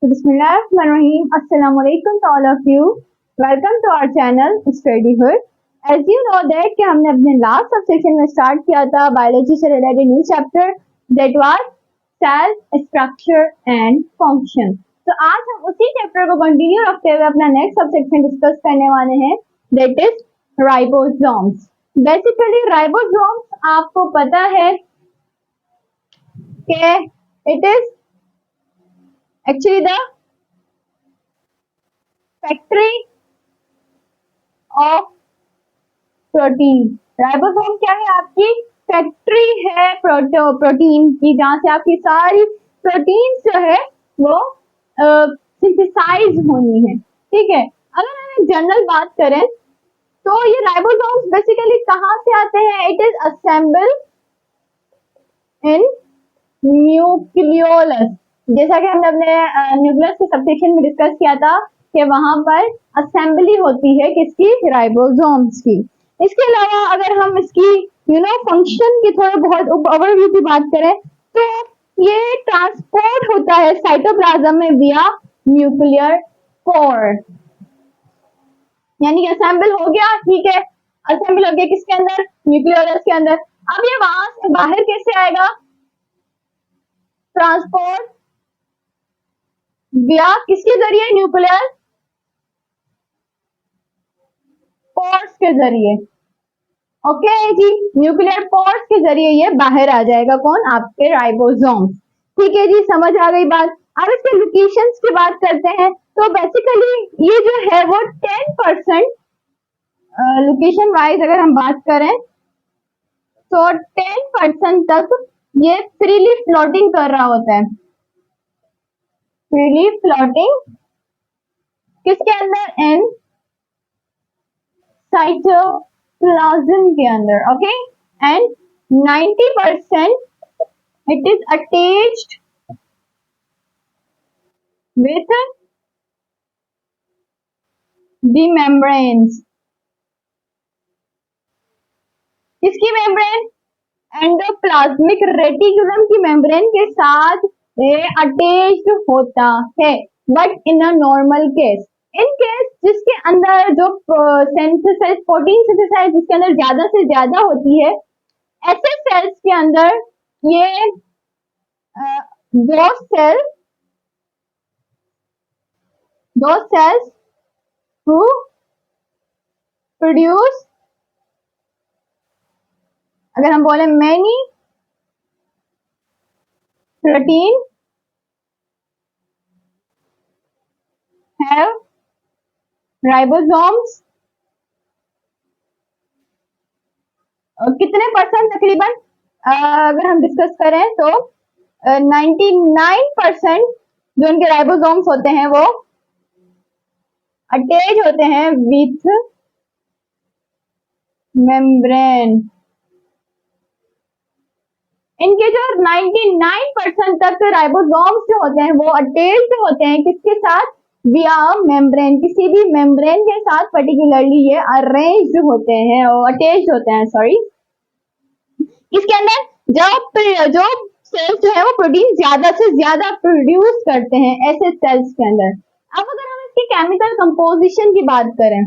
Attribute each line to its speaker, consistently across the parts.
Speaker 1: So, Bismillahirrahmanirrahim. Assalamu alaikum to all of you. Welcome to our channel Studyhood. As you know that कि हमने अपने last subsection में start किया था biology से related new chapter that was cell structure and function. तो आज हम उसी चैप्टर को कंटिन्यू रखते हुए अपना नेक्स्ट सबसेक्शन डिस्कस करने वाले हैं that is ribosomes. Basically ribosomes आपको पता है कि it is actually the factory of protein। Ribosome क्या है? आपकी फैक्ट्री है प्रोटीन की, जहां से आपकी सारी प्रोटीन जो है वो सिंथेसाइज होनी है। ठीक है, अगर हम जनरल बात करें तो ये राइबोसोम्स बेसिकली कहां से आते हैं? It is assemble in nucleolus. जैसा कि हमने अपने न्यूक्लियस के सबसेक्शन में डिस्कस किया था कि वहां पर असेंबली होती है किसकी? राइबोसोम्स की। इसके अलावा अगर हम इसकी फंक्शन की थोड़ा बहुत ओवरव्यू की बात करें तो ये ट्रांसपोर्ट होता है साइटोप्लाज्म में विया न्यूक्लियर पोर, यानी असेंबल हो गया। ठीक है, असेंबल हो गया किसके अंदर? न्यूक्लियोलस के अंदर। अब ये वहां से बाहर कैसे आएगा? ट्रांसपोर्ट विया किसके जरिए? न्यूक्लियर पोर्स के जरिए। ओके जी, न्यूक्लियर पोर्स के जरिए ये बाहर आ जाएगा। कौन? आपके राइबोसोम्स। ठीक है जी, समझ आ गई बात। अब इसके लोकेशंस की बात करते हैं तो बेसिकली ये जो है वो 10% लोकेशन वाइज अगर हम बात करें तो 10% तक ये फ्रीली फ्लोटिंग कर रहा होता है। फ्रीली फ्लोटिंग किसके अंदर? इन साइटोप्लाज्म के अंदर। Okay, and 90% it is attached with the membranes. किसकी मेम्ब्रेन? एंडोप्लाज्मिक रेटिकुलम की मेम्ब्रेन के साथ ये अटैच्ड होता है। But in a normal case, in case जिसके अंदर जो सिंथेसाइज प्रोटीन सिंथेसाइज जिसके अंदर ज्यादा से ज्यादा होती है, ऐसे सेल्स के अंदर ये दो सेल्स हु प्रोड्यूस, अगर हम बोले मैनी प्रोटीन हैव राइबोसोम्स। कितने परसेंट तकरीबन अगर हम डिस्कस करें तो 99% जो इनके राइबोसोम्स होते हैं वो अटैच होते हैं विथ मेम्ब्रेन। इनके जो 99% तक राइबोसोम्स जो होते हैं वो अटैच्ड होते हैं किसके साथ? विया मेम्ब्रेन। किसी भी मेम्ब्रेन के साथ पर्टिकुलरली ये अरेंज्ड होते हैं और अटैच्ड होते हैं। सॉरी, इसके अंदर जो सेल्स जो है वो प्रोटीन ज्यादा से ज्यादा प्रोड्यूस करते हैं ऐसे सेल्स के अंदर। अब अगर हम इसकी केमिकल कंपोजिशन की बात करें,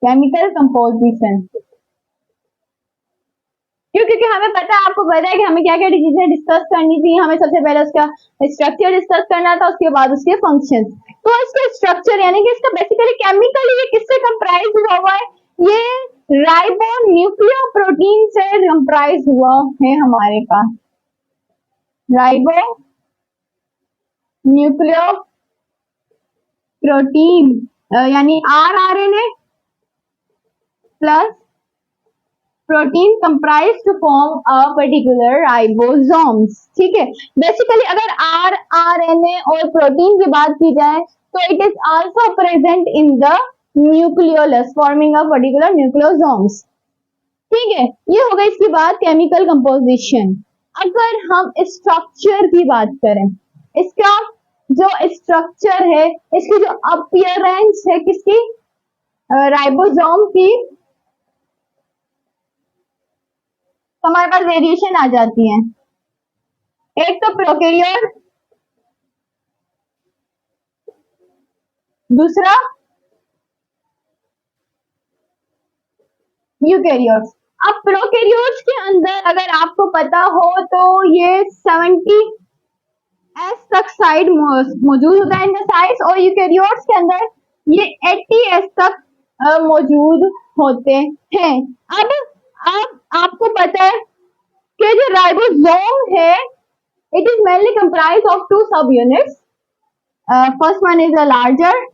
Speaker 1: केमिकल कंपोजिशन, क्योंकि हमें पता है, आपको पता है कि हमें क्या क्या चीजें डिस्कस करनी थी। हमें सबसे पहले उसका स्ट्रक्चर डिस्कस करना था, उसके बाद उसके फंक्शन। तो इसका स्ट्रक्चर यानी कि इसका बेसिकली केमिकली ये किससे कंप्राइज हुआ है? ये राइबो न्यूक्लियोप्रोटीन से कंप्राइज हुआ है हमारे पास। राइबो न्यूक्लियो प्रोटीन यानी RNA plus protein comprise to form a particular ribosomes. ठीक है, बेसिकली अगर RNA और प्रोटीन की बात की जाए तो it is also present in the nucleolus forming a particular nucleosomes. ठीक है, ये हो गई इसकी बात केमिकल कंपोजिशन। अगर हम स्ट्रक्चर की बात करें, इसका जो स्ट्रक्चर है, इसकी जो अपीयरेंस है किसकी? राइबोसोम की, हमारे पास वेरिएशन आ जाती है। एक तो प्रोकैरियोट, दूसरा यूकैरियोट्स। अब प्रोकैरियोट्स के अंदर अगर आपको पता हो तो ये 70 एस तक साइड मौजूद होता है इन द साइड्स, और यूकैरियोट्स के अंदर ये 80 एस तक मौजूद होते हैं। अब आपको पता है कि जो राइबोसोम है, it is mainly comprise of two subunits. First one is a larger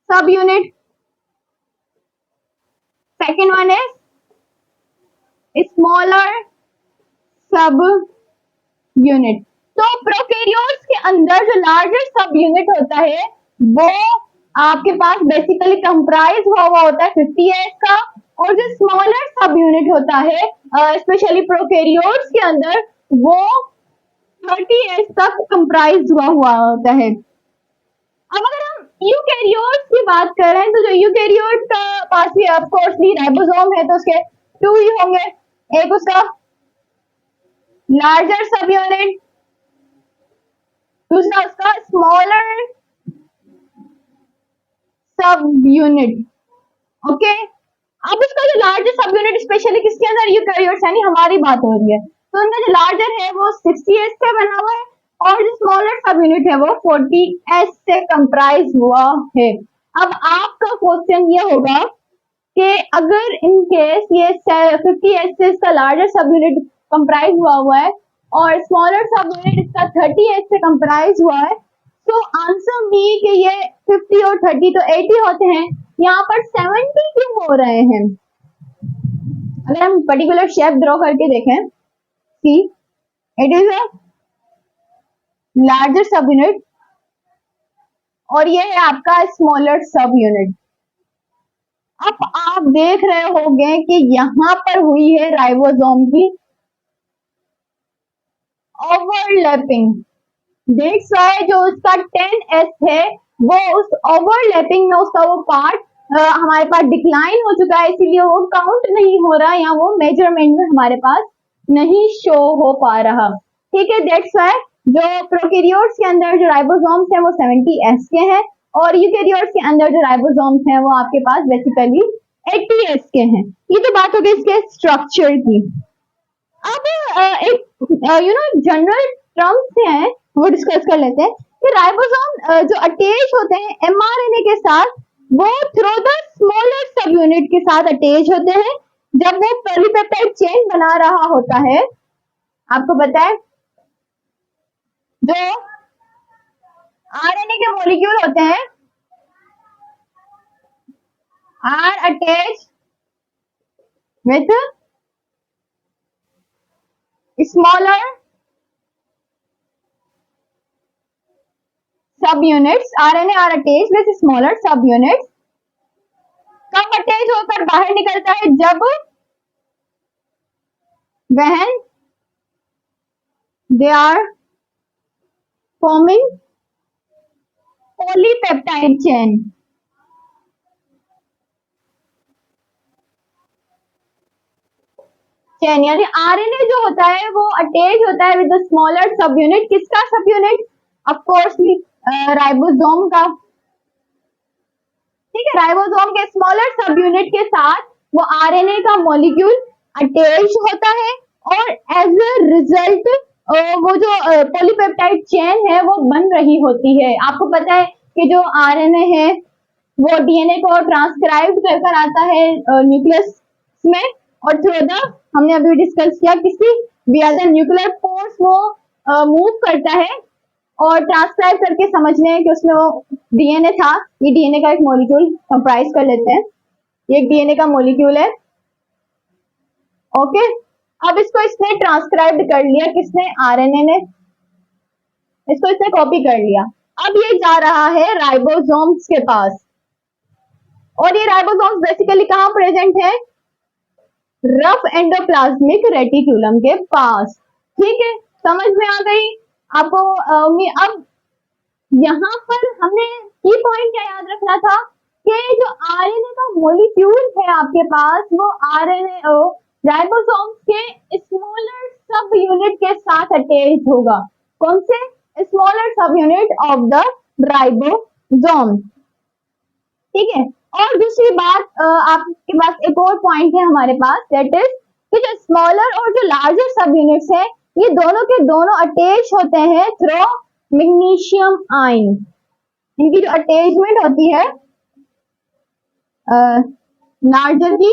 Speaker 1: subunit, second one is smaller subunit. तो प्रोकैरियोट्स के अंदर जो लार्जर सब यूनिट होता है वो आपके पास बेसिकली कंप्राइज हुआ होता है 50S का, और जो स्मॉलर सब यूनिट होता है स्पेशली प्रोकैरियोट्स के अंदर वो 30S तक कंप्राइज हुआ होता है। अब अगर हम यूकैरियोट्स की बात करें तो जो यूकैरियोट का पास भी ऑफ कोर्सली राइबोसोम है, तो उसके टू ही होंगे, एक उसका लार्जर सब यूनिट, दूसरा उसका स्मॉलर सब यूनिट। ओके, अब उसका जो लार्जर सब यूनिट स्पेशली किसके अंदर, यूकैरियोट्स यानी हमारी बात हो रही है, तो उनका जो लार्जर है वो 60S से बना हुआ है, और जो स्मॉलर सब यूनिट है वो 40S से कंप्राइज हुआ है। अब आपका क्वेश्चन ये होगा कि अगर इन केस ये 50S से इसका लार्जर सब यूनिट कंप्राइज हुआ है और स्मॉलर सब यूनिट इसका 30S से कंप्राइज हुआ है, तो आंसर मी कि ये 50 और 30 तो 80 होते हैं, यहाँ पर 70 क्यों हो रहे हैं? अगर हम पर्टिकुलर शेप ड्रॉ करके देखें, see it is a larger सब यूनिट और ये है आपका स्मॉलर सब यूनिट। अब आप देख रहे होंगे कि यहाँ पर हुई है राइबोसोम की ओवरलैपिंग, दैट्स व्हाई जो उसका 10S है वो उस ओवरलैपिंग में उसका वो पार्ट हमारे पास डिक्लाइन हो चुका है, इसीलिए वो काउंट नहीं हो रहा या वो मेजरमेंट में हमारे पास नहीं शो हो पा रहा। ठीक है, दैट्स व्हाई जो प्रोकैरियोट्स के अंदर जो राइबोसोम्स हैं वो 70S के हैं, और यूकैरियोट्स के अंदर जो राइबोसोम्स हैं वो आपके पास बेसिकली 80S के हैं। ये तो बात हो गई इसके स्ट्रक्चर की। अब एक जनरल टर्म्स हैं वो डिस्कस कर लेते हैं कि राइबोसोम जो अटैच होते हैं mRNA के साथ वो थ्रू द स्मॉलर सब यूनिट के साथ अटैच होते हैं जब वो पॉलीपेप्टाइड चेन बना रहा होता है। आपको पता है जो आरएनए के मॉलिक्यूल होते हैं are attach with smaller subunits, RNA are attach with smaller subunits. कब अटैच होकर बाहर निकलता है, जब when they are forming polypeptide chain। Chain यानी आरएनए जो होता है वो अटैच होता है विद द स्मॉलर सब यूनिट। किसका सब यूनिट? ऑफ कोर्स राइबोसोम का। ठीक है, राइबोसोम के स्मॉलर सब यूनिट के साथ वो आरएनए का मॉलिक्यूल अटैच होता है, और एज अ रिजल्ट वो जो पॉलीपेप्टाइड चेन है वो बन रही होती है। आपको पता है कि जो आरएनए है वो डीएनए को ट्रांसक्राइब कर आता है न्यूक्लियस में, और थ्रू द हमने अभी डिस्कस किया किसी विया द न्यूक्लियर पोर्स वो मूव करता है, और ट्रांसक्राइब करके समझ लें कि उसमें वो डीएनए था। ये डीएनए का एक मॉलिक्यूल कंप्राइज कर लेते हैं, ये एक डीएनए का मॉलिक्यूल है। ओके, अब इसको इसने ट्रांसक्राइब कर लिया, किसने? आरएनए ने। इसको इसने कॉपी कर लिया। अब ये जा रहा है राइबोसोम्स के पास, और ये राइबोसोम्स बेसिकली कहां प्रेजेंट है? रफ एंडोप्लाज्मिक रेटिकुलम के पास। ठीक है, समझ में आ गई आपको? अब यहाँ पर हमने की पॉइंट क्या याद रखना था कि जो आरएनए का मॉलिक्यूल है आपके पास वो आरएनए राइबोसोम्स के स्मॉलर सब सब यूनिट के साथ अटैच होगा। कौन से? स्मॉलर सब यूनिट ऑफ द राइबोसोम। ठीक है। और दूसरी बात, आपके पास एक और पॉइंट है हमारे पास, दैट इज कि जो स्मॉलर और जो लार्जर सब यूनिट्स है, ये दोनों के दोनों अटैच होते हैं थ्रू मैग्नीशियम आयन। इनकी जो अटैचमेंट होती है लार्जर की,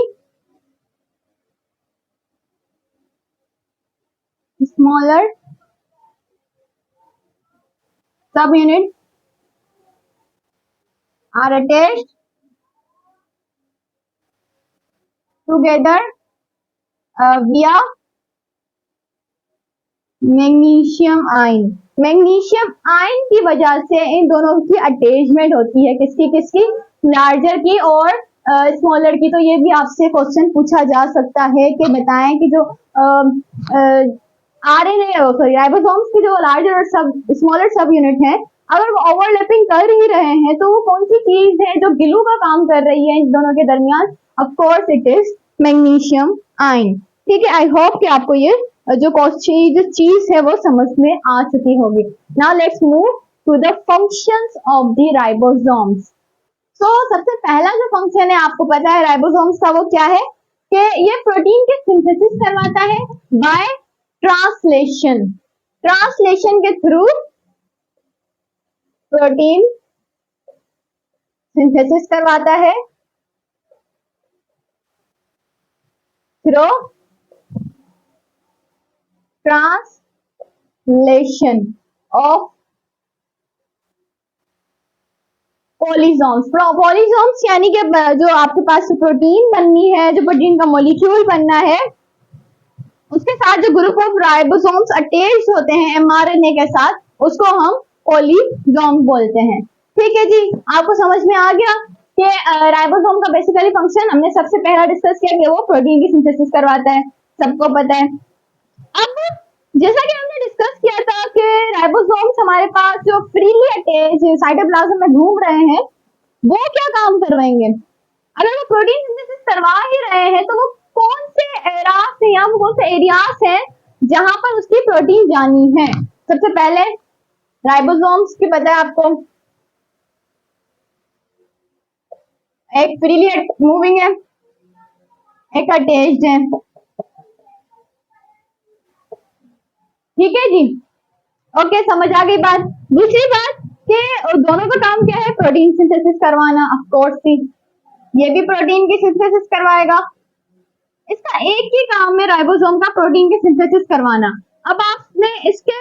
Speaker 1: स्मॉलर सब unit are attached together via magnesium ion. Magnesium ion की वजह से इन दोनों की अटैचमेंट होती है, किसकी किसकी? लार्जर की और स्मॉलर की। तो ये भी आपसे क्वेश्चन पूछा जा सकता है कि बताएं कि जो आरएनए सॉरी राइबोसोम्स की जो लार्जर और सब स्मॉलर सब यूनिट है, अगर वो ओवरलैपिंग कर ही रहे हैं तो वो कौन सी चीज है जो ग्लू का काम कर रही है इन दोनों के दरमियान? Of course it is magnesium ion. ठीक है, आई होप कि आपको ये जो चीज है वो समझ में आ चुकी होगी। Now let's move to the functions of the ribosomes. तो सबसे पहला जो फंक्शन है आपको पता है राइबोसोम्स का, वो क्या है कि ये प्रोटीन के सिंथेसिस करवाता है बाय ट्रांसलेशन। ट्रांसलेशन के थ्रू प्रोटीन सिंथेसिस करवाता है थ्रू ट्रांसलेशन ऑफ पॉलीसोम्स। पॉलीसोम्स यानी कि जो आपके पास प्रोटीन बननी है, जो प्रोटीन का मॉलिक्यूल बनना है, उसके साथ जो ग्रुप ऑफ राइबोसोम्स अटैच होते हैं एमआरएनए के साथ, उसको हम पॉलीसोम बोलते हैं। ठीक है जी, आपको समझ में आ गया कि राइबोसोम का बेसिकली फंक्शन हमने सबसे पहला डिस्कस किया कि वो प्रोटीन की सिंथेसिस करवाता है, सबको पता है। अब जैसा कि हमने डिस्कस किया था कि राइबोसोम्स हमारे पास जो फ्रीली अटैच साइटोप्लाज्म में घूम रहे हैं, वो क्या काम करवाएंगे? अगर वो प्रोटीन सिंथेसिस करवा ही रहे हैं तो वो कौन से एरास है या वो कौन से एरियास हैं जहां पर उसकी प्रोटीन जानी है? सबसे पहले राइबोसोम्स की पता है आपको, एक फ्रीली मूविंग है, एक अटैच्ड है। ठीक है जी, ओके, समझ आ गई बात। दूसरी बात कि दोनों का काम क्या है? प्रोटीन सिंथेसिस करवाना। ऑफ कोर्स ये भी प्रोटीन की सिंथेसिस करवाएगा। इसका एक ही काम है राइबोसोम का, प्रोटीन की सिंथेसिस करवाना। अब आपने इसके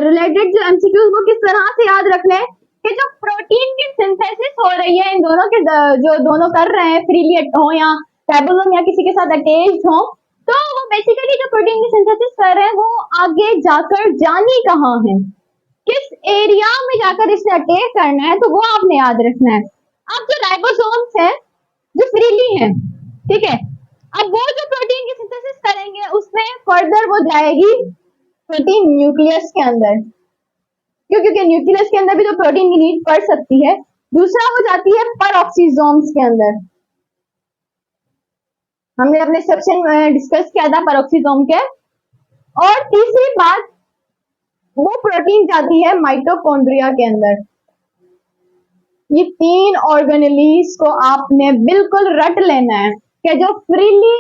Speaker 1: रिलेटेड जो एमसीक्यूज वो किस तरह से याद रखने हैं कि जो प्रोटीन की सिंथेसिस हो रही है इन दोनों के जो दोनों कर रहे हैं, फ्रीली हो या राइबोसोम या किसी के साथ अटैच्ड हो, तो वो बेसिकली जो प्रोटीन की सिंथेसिस कर रहे हैं वो आगे जाकर जानी कहाँ है, किस एरिया में जाकर इसने अटैक करना है, तो वो आपने याद रखना है। अब जो राइबोसोम्स है जो फ्रीली है, ठीक है, अब वो जो प्रोटीन की सिंथेसिस करेंगे उसमें फर्दर वो जाएगी प्रोटीन न्यूक्लियस के अंदर, क्योंकि न्यूक्लियस के अंदर भी तो प्रोटीन की नीड पड़ सकती है। दूसरा वो जाती है पेरोक्सिसोम्स के अंदर, हमने अपने सेक्शन में डिस्कस किया था पेरोक्सिसोम के। और तीसरी बात, वो प्रोटीन जाती है माइटोकॉन्ड्रिया के अंदर। ये तीन ऑर्गेनेलीज को आपने बिल्कुल रट लेना है कि जो फ्रीली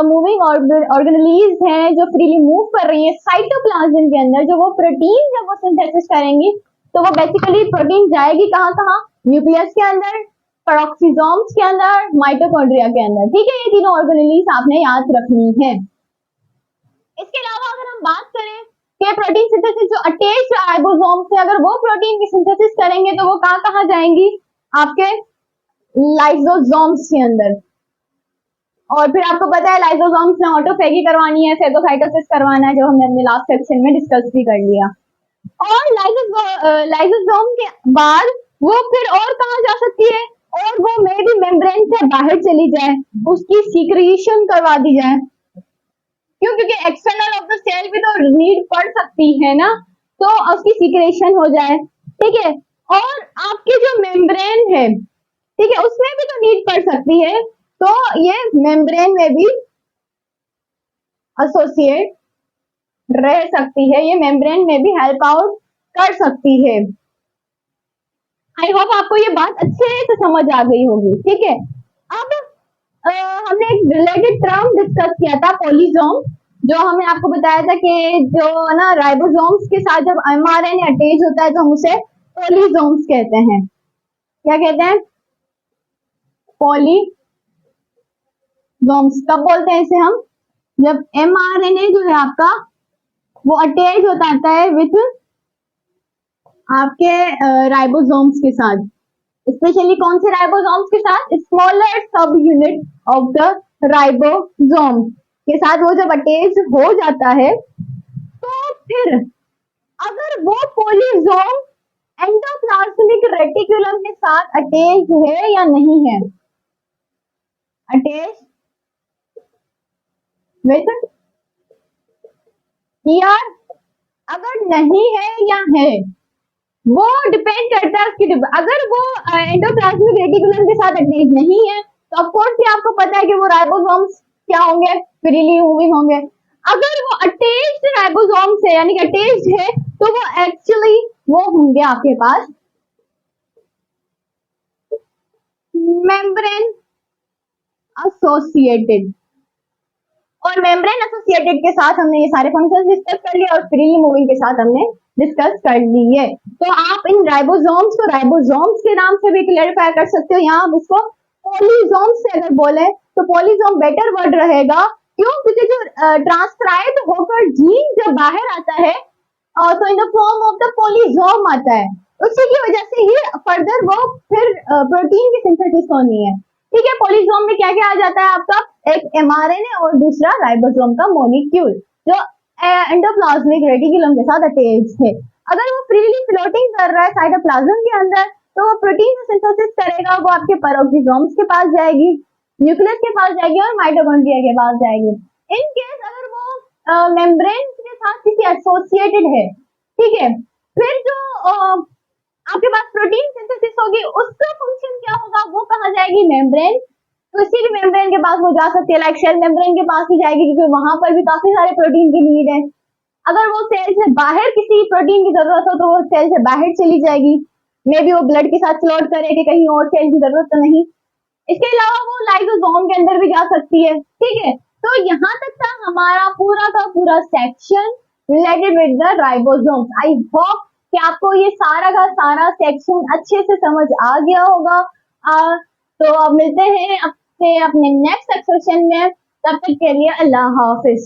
Speaker 1: मूविंग ऑर्गेनेलीज हैं, जो फ्रीली मूव कर रही है साइटोप्लाज्म के अंदर, जो वो प्रोटीन जब वो सिंथेसिस करेंगी तो वो बेसिकली प्रोटीन जाएगी कहाँ कहाँ? न्यूक्लियस के अंदर, पेरोक्सिसोम्स के अंदर, माइटोकॉन्ड्रिया के अंदर। ठीक है, ये तीनों ऑर्गेनेलीज आपने याद रखनी है। इसके अलावा अगर हम बात करें कि प्रोटीन सिंथेसिस जो अटैच राइबोसोम से, अगर वो प्रोटीन की सिंथेसिस करेंगे तो वो कहाँ कहाँ जाएंगी? आपके लाइसोसोम्स के अंदर। और फिर आपको पता है लाइसोसोम्स में ऑटोफेगी करवानी है, फेगोसाइटोसिस करवाना है, जो हमने अपने लास्ट सेक्शन में डिस्कस भी कर लिया। और लाइसोसोम के बाद वो फिर और कहाँ जा सकती है? और वो मे भी मेम्ब्रेन से बाहर चली जाए, उसकी सीक्रेशन करवा दी जाए, क्यों? क्योंकि एक्सटर्नल ऑफ द सेल भी तो नीड पड़ सकती है ना, तो उसकी सीक्रेशन हो जाए। ठीक है, और आपके जो मेम्ब्रेन है, ठीक है, उसमें भी तो नीड पड़ सकती है, तो ये मेम्ब्रेन में भी एसोसिएट रह सकती है, ये मेम्ब्रेन में भी हेल्प आउट कर सकती है। आई होप आपको ये बात अच्छे से समझ आ गई होगी, ठीक है। अब हमने एक रिलेटेड टर्म डिस्कस किया था, पोलीसोम, जो हमने आपको बताया था कि जो ना राइबोसोम्स के साथ जब एमआरएनए अटैच होता है तो हम उसे पोलीसोम्स कहते हैं। क्या कहते हैं? पोलीसोम्स। कब बोलते हैं इसे हम? जब एमआरएनए जो है आपका वो अटैच होता है विथ आपके राइबोसोम्स के साथ। स्पेशली कौन से राइबोसोम्स के साथ? स्मॉलर सब यूनिट ऑफ द राइबोसोम के साथ वो जब अटैच हो जाता है तो फिर अगर वो पोलीसोम एंडोप्लाज्मिक रेटिकुलम के साथ अटैच है या नहीं है, अटैच विथ, या अगर नहीं है या है, वो डिपेंड करता है उसकी। अगर वो एंडोप्लाज्मिक रेटिकुलम के साथ अटैच नहीं है तो ऑफ कोर्स ये आपको पता है कि वो राइबोसोम्स क्या होंगे? फ्रीली मूविंग होंगे। अगर वो अटैच्ड राइबोसोम से यानी कि अटैच्ड है तो वो एक्चुअली वो होंगे आपके पास मेम्ब्रेन एसोसिएटेड। और मेम्ब्रेन एसोसिएटेड के साथ हमने ये सारे फंक्शंस डिस्कस कर लिए और फ्रीली मूविंग के साथ हमने डिस्कस कर लिए। तो आप इन राइबोसोम्स को राइबोसोम्स के नाम से भी क्लेरिफाई कर सकते हो, यहाँ आप उसको पोलीसोम्स से अगर बोले तो पोलीसोम बेटर वर्ड रहेगा। क्यों? क्योंकि जो ट्रांसक्राइब होकर जीन जब बाहर आता है तो in the form of the polysome आता है, उसी की वजह से ही फर्दर वो फिर प्रोटीन की सिंथेसिस होनी है, ठीक है। पोलीसोम में क्या क्या आ जाता है आपका? एक एमआरएनए और दूसरा राइबोसोम का मॉलिक्यूल जो एंडोप्लाज्मिक रेटिकुलम के साथ अटैच है। अगर वो फ्रीली फ्लोटिंग कर रहा है साइटोप्लाज्म के अंदर तो वो प्रोटीन का सिंथेसिस करेगा, वो आपके पेरोक्सिसोम्स के पास जाएगी, न्यूक्लियस के पास जाएगी और माइटोकॉन्ड्रिया के पास जाएगी। इन केस अगर वो मेम्ब्रेन के साथ किसी एसोसिएटेड है, ठीक है, फिर जो आपके पास प्रोटीन सिंथेसिस होगी उसका फंक्शन क्या होगा? वो कहा जाएगी मेम्ब्रेन। तो इसी भी मेम्ब्रेन के पास वो जा सकती है, लाइक सेल मेम्ब्रेन के पास ही जाएगी क्योंकि वहां पर भी काफी सारे प्रोटीन की नीड है। अगर वो सेल से बाहर किसी प्रोटीन की जरूरत हो तो वो सेल से बाहर चली जाएगी, मे बी वो ब्लड के साथ फ्लोट करे कि कहीं और सेल की जरूरत तो नहीं। इसके अलावा वो लाइसोसोम के अंदर भी जा सकती है, ठीक है। तो यहाँ तक था हमारा पूरा का पूरा section related with the ribosomes. I hope कि आपको ये सारा का सारा सेक्शन अच्छे से समझ आ गया होगा। तो अब मिलते हैं अपने नेक्स्ट सेक्शन में, तब तक के लिए अल्लाह हाफिज।